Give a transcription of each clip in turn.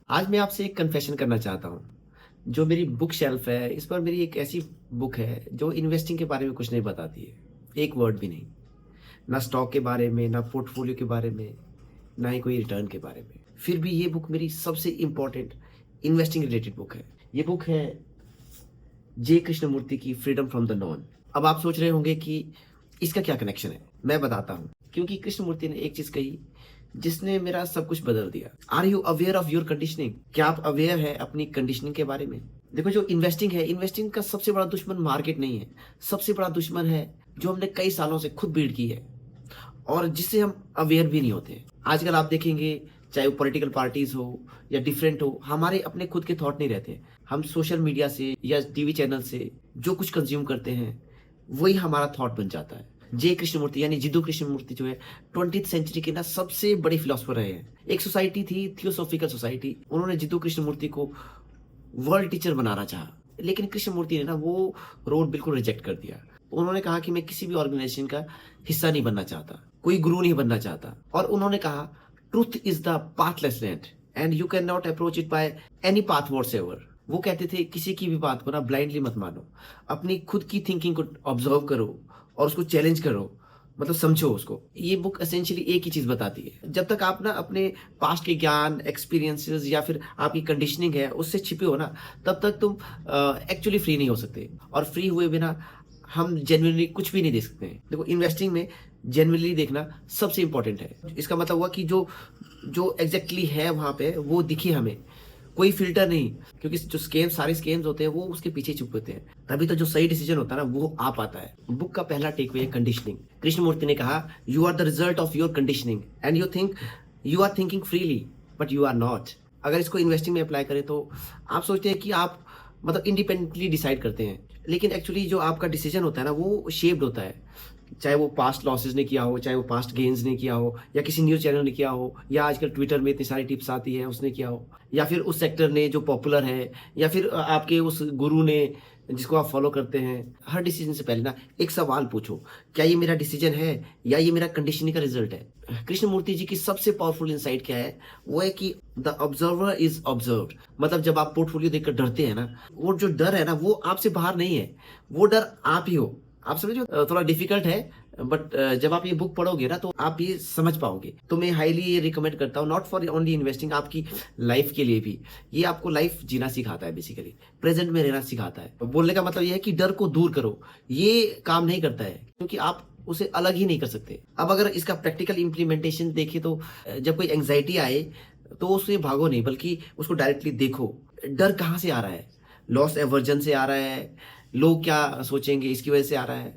आज मैं आपसे एक कन्फेशन करना चाहता हूँ। जो मेरी बुक शेल्फ है, इस पर मेरी एक ऐसी बुक है जो इन्वेस्टिंग के बारे में कुछ नहीं बताती है। एक वर्ड भी नहीं। ना स्टॉक के बारे में, ना पोर्टफोलियो के बारे में, ना ही कोई रिटर्न के बारे में। फिर भी ये बुक मेरी सबसे इम्पोर्टेंट इन्वेस्टिंग रिलेटेड बुक है। ये बुक है जे कृष्णमूर्ति की फ्रीडम फ्रॉम द नॉन। अब आप सोच रहे होंगे कि इसका क्या कनेक्शन है। मैं बताता हूँ। क्योंकि कृष्णमूर्ति ने एक चीज कही जिसने मेरा सब कुछ बदल दिया। Are you aware of your conditioning? क्या आप अवेयर है अपनी कंडीशनिंग के बारे में? देखो, जो इन्वेस्टिंग है, इन्वेस्टिंग का सबसे बड़ा दुश्मन मार्केट नहीं है। सबसे बड़ा दुश्मन है जो हमने कई सालों से खुद बिल्ड की है और जिससे हम अवेयर भी नहीं होते। आजकल आप देखेंगे, चाहे वो पॉलिटिकल पार्टीज हो या डिफरेंट हो, हमारे अपने खुद के थॉट नहीं रहते। हम सोशल मीडिया से या टीवी चैनल से जो कुछ कंज्यूम करते हैं वही हमारा थॉट बन जाता है। जे कृष्णमूर्ति यानी जिद्दू कृष्णमूर्ति जो है 20th सेंचुरी के ना सबसे बड़े फिलोसफर रहे हैं। एक सोसाइटी थी, थियोसॉफिकल सोसाइटी। उन्होंने जिद्दू कृष्णमूर्ति को वर्ल्ड टीचर बनाना चाहा, लेकिन कृष्णमूर्ति ने ना वो रोल बिल्कुल रिजेक्ट कर दिया। उन्होंने कहा कि मैं किसी भी ऑर्गेनाइजेशन का हिस्सा नहीं बनना चाहता, कोई गुरु नहीं बनना चाहता। और उन्होंने कहा truth is the pathless land and you can not approach it by any path whatsoever. वो कहते थे किसी की भी बात को ना ब्लाइंडली मत मानो, अपनी खुद की थिंकिंग को ऑब्जर्व करो और उसको चैलेंज करो, मतलब समझो उसको। ये बुक एसेंशियली एक ही चीज बताती है, जब तक आप ना अपने पास्ट के ज्ञान, एक्सपीरियंसेस या फिर आपकी कंडीशनिंग है उससे छिपे हो ना, तब तक तुम एक्चुअली फ्री नहीं हो सकते। और फ्री हुए बिना हम जेन्युइनली कुछ भी नहीं देख सकते हैं। देखो, इन्वेस्टिंग में जेन्युइनली देखना सबसे इंपॉर्टेंट है। इसका मतलब हुआ कि जो जो एग्जैक्टली है वहां पे वो दिखे हमें, कोई फिल्टर नहीं। क्योंकि जो सारे स्केम्स होते हैं वो उसके पीछे छुप होते हैं। तभी तो जो सही डिसीजन होता है ना वो आ पाता है। बुक का पहला टेक वे है कंडीशनिंग। कृष्णमूर्ति ने कहा you are the result of your conditioning and you are thinking freely but you are not. अगर इसको इन्वेस्टिंग में अप्लाई करें तो आप सोचते हैं कि आप मतलब इंडिपेंडेंटली डिसाइड करते हैं, लेकिन एक्चुअली जो आपका डिसीजन होता है ना वो शेप्ड होता है। चाहे वो पास्ट लॉसेस ने किया हो, चाहे वो पास्ट गेन्स ने किया हो, या किसी न्यूज चैनल ने किया हो, या आजकल ट्विटर में इतनी सारी टिप्स आती है उसने किया हो, या फिर उस सेक्टर ने जो पॉपुलर है, या फिर आपके उस गुरु ने जिसको आप फॉलो करते हैं। हर डिसीजन से पहले ना एक सवाल पूछो, क्या ये मेरा डिसीजन है या ये मेरा कंडीशनिंग का रिजल्ट है। कृष्णमूर्ति जी की सबसे पावरफुल इंसाइट क्या है, वो है कि द ऑब्जर्वर इज ऑब्जर्व्ड। मतलब जब आप पोर्टफोलियो देखकर डरते हैं ना, वो जो डर है ना वो आपसे बाहर नहीं है, वो डर आप ही हो। आप समझ रहे हो? थोड़ा डिफिकल्ट है बट जब आप ये बुक पढ़ोगे ना तो आप ये समझ पाओगे। तो मैं हाईली ये रिकमेंड करता हूँ, नॉट फॉर ओनली इन्वेस्टिंग, आपकी लाइफ के लिए भी। ये आपको लाइफ जीना सिखाता है, बेसिकली प्रेजेंट में रहना सिखाता है। बोलने का मतलब ये है कि डर को दूर करो, ये काम नहीं करता है क्योंकि आप उसे अलग ही नहीं कर सकते। अब अगर इसका प्रैक्टिकल इम्प्लीमेंटेशन देखें तो जब कोई एंग्जाइटी आए तो उससे भागो नहीं, बल्कि उसको डायरेक्टली देखो। डर कहाँ से आ रहा है? लॉस एवर्जन से आ रहा है, लोग क्या सोचेंगे इसकी वजह से आ रहा है।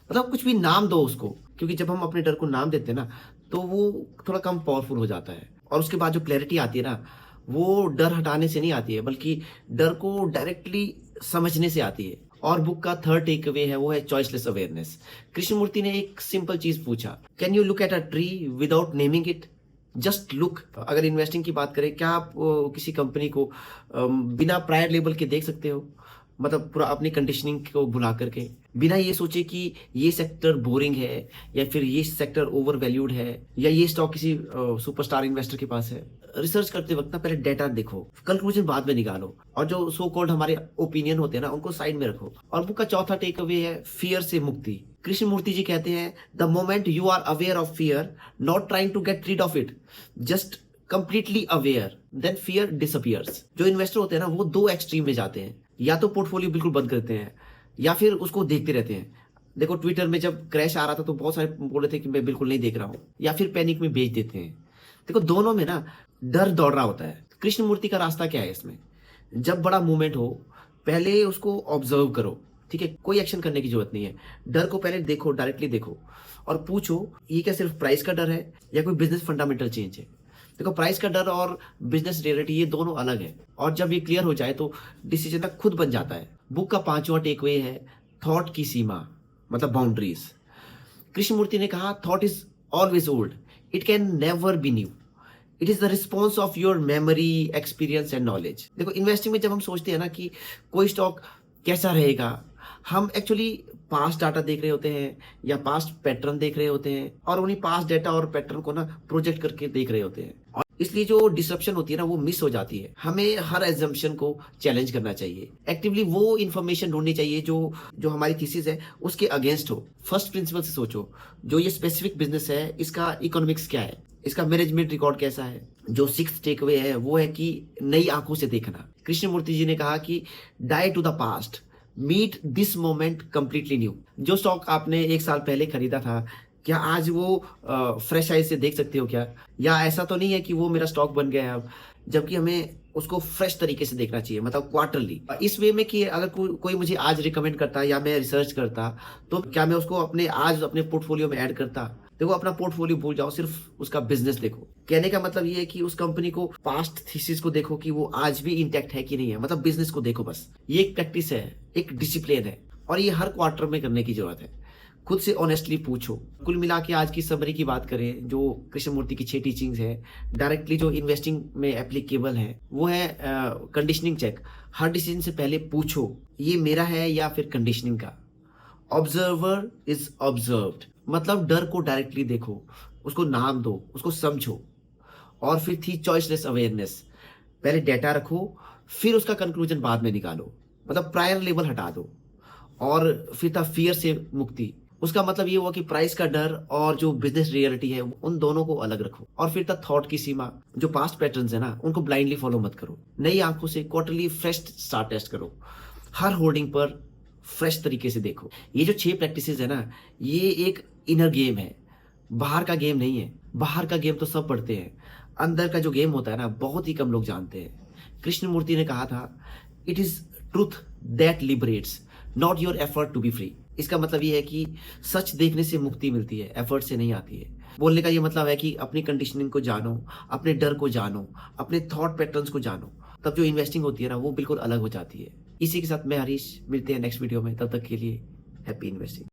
मतलब कुछ भी नाम दो उसको, क्योंकि जब हम अपने डर को नाम देते हैं ना तो वो थोड़ा कम पावरफुल हो जाता है। और उसके बाद जो क्लैरिटी आती है ना, वो डर हटाने से नहीं आती है, बल्कि डर को डायरेक्टली समझने से आती है। और बुक का थर्ड टेक अवे है, वो है चॉइसलेस अवेयरनेस। कृष्णमूर्ति ने एक सिंपल चीज पूछा, can you look at a tree without naming it? Just look. अगर इन्वेस्टिंग की बात करें, क्या आप किसी कंपनी को बिना प्रायर लेबल के देख सकते हो? मतलब पूरा अपनी कंडीशनिंग को भुला करके, बिना ये सोचे कि ये सेक्टर बोरिंग है या फिर ये सेक्टर ओवर वैल्यूड है या ये स्टॉक किसी सुपरस्टार इन्वेस्टर के पास है। रिसर्च करते वक्त ना पहले डेटा देखो, कंक्लूजन बाद में निकालो, और जो सो कॉल्ड हमारे ओपिनियन होते हैं ना उनको साइड में रखो। और बुक का चौथा टेक अवे है फियर से मुक्ति। कृष्णमूर्ति जी कहते हैं the moment you are aware of fear, not trying to get rid of it, just completely aware, then fear disappears. जो इन्वेस्टर होते हैं ना वो दो एक्सट्रीम में जाते हैं, या तो पोर्टफोलियो बिल्कुल बंद करते हैं या फिर उसको देखते रहते हैं। देखो, ट्विटर में जब क्रैश आ रहा था तो बहुत सारे बोल रहे थे कि मैं बिल्कुल नहीं देख रहा हूं, या फिर पैनिक में बेच देते हैं। देखो, दोनों में ना डर दौड़ रहा होता है। कृष्णमूर्ति का रास्ता क्या है इसमें? जब बड़ा मूवमेंट हो पहले उसको ऑब्जर्व करो, ठीक है? कोई एक्शन करने की जरूरत नहीं है। डर को पहले देखो, डायरेक्टली देखो और पूछो ये क्या सिर्फ प्राइस का डर है या कोई बिजनेस फंडामेंटल चेंज है। देखो, प्राइस का डर और बिजनेस रियलिटी ये दोनों अलग है, और जब ये क्लियर हो जाए तो डिसीजन तक खुद बन जाता है। बुक का पांचवा टेकअवे है थॉट की सीमा, मतलब बाउंड्रीज। कृष्णमूर्ति ने कहा thought is always old, it can never be new, it is the response of your memory, experience and knowledge. देखो, इन्वेस्टिंग में जब हम सोचते हैं ना कि कोई स्टॉक कैसा रहेगा, हम एक्चुअली पास्ट डाटा देख रहे होते हैं या पास्ट पैटर्न देख रहे होते हैं, और उन्हीं पास्ट डाटा और पैटर्न को ना प्रोजेक्ट करके देख रहे होते हैं। और इसलिए जो डिसरप्शन होती है ना वो मिस हो जाती है। हमें हर एजम्पशन को चैलेंज करना चाहिए, एक्टिवली वो इन्फॉर्मेशन ढूंढनी चाहिए जो जो हमारी थीसिस है उसके अगेंस्ट हो। फर्स्ट प्रिंसिपल से सोचो, जो ये स्पेसिफिक बिजनेस है इसका इकोनॉमिक्स क्या है, इसका मैनेजमेंट रिकॉर्ड कैसा है। जो सिक्स्थ टेक अवे है वो है कि नई आंखों से देखना। कृष्णमूर्ति जी ने कहा कि die to the past, meet this moment completely new. जो स्टॉक आपने एक साल पहले खरीदा था, क्या आज वो फ्रेश आइज से देख सकते हो क्या? या ऐसा तो नहीं है कि वो मेरा स्टॉक बन गया है अब, जबकि हमें उसको फ्रेश तरीके से देखना चाहिए, मतलब क्वार्टरली। इस वे में कि अगर कोई मुझे आज रिकमेंड करता या मैं रिसर्च करता, तो क्या मैं उसको आज अपने पोर्टफोलियो में ऐड करता? देखो, अपना पोर्टफोलियो भूल जाओ, सिर्फ उसका बिजनेस देखो। कहने का मतलब ये है कि उस कंपनी को पास्ट थीसिस को देखो कि वो आज भी इंटैक्ट है कि नहीं है, मतलब बिजनेस को देखो बस। ये एक प्रैक्टिस है, एक डिसिप्लिन है, और ये हर क्वार्टर में करने की जरूरत है। खुद से ऑनेस्टली पूछो। कुल मिला के आज की समरी की बात करें, जो कृष्णमूर्ति की 6 टीचिंग्स है डायरेक्टली जो इन्वेस्टिंग में एप्लीकेबल है, वो है कंडीशनिंग चेक। हर डिसीजन से पहले पूछो ये मेरा है या फिर कंडीशनिंग का। ऑब्जर्वर इज ऑब्जर्व्ड, मतलब डर को डायरेक्टली देखो, उसको नाम दो, उसको समझो। और फिर थी चॉइसलेस अवेयरनेस, पहले डेटा रखो, फिर उसका कंक्लूजन बाद में निकालो, मतलब प्रायर लेबल हटा दो। और फिर था फियर से मुक्ति, उसका मतलब ये हुआ कि प्राइस का डर और जो बिजनेस रियलिटी है उन दोनों को अलग रखो। और फिर था थॉट की सीमा, जो पास्ट पैटर्न्स है ना उनको ब्लाइंडली फॉलो मत करो। नई आंखों से क्वार्टरली फ्रेश स्टार टेस्ट करो, हर होर्डिंग पर फ्रेश तरीके से देखो। ये जो 6 प्रैक्टिसेस है ना, ये एक इनर गेम है, बाहर का गेम नहीं है। बाहर का गेम तो सब पढ़ते हैं, अंदर का जो गेम होता है ना बहुत ही कम लोग जानते हैं। कृष्णमूर्ति ने कहा था, it is truth that liberates, not your effort to be free. इसका मतलब ये है कि सच देखने से मुक्ति मिलती है, एफर्ट से नहीं आती है। बोलने का ये मतलब है कि अपनी कंडीशनिंग को जानो, अपने डर को जानो, अपने थॉट पैटर्न्स को जानो, तब जो इन्वेस्टिंग होती है ना वो बिल्कुल अलग हो जाती है। इसी के साथ मैं हरीश, मिलते हैं नेक्स्ट वीडियो में, तब तक के लिए हैप्पी इन्वेस्टिंग।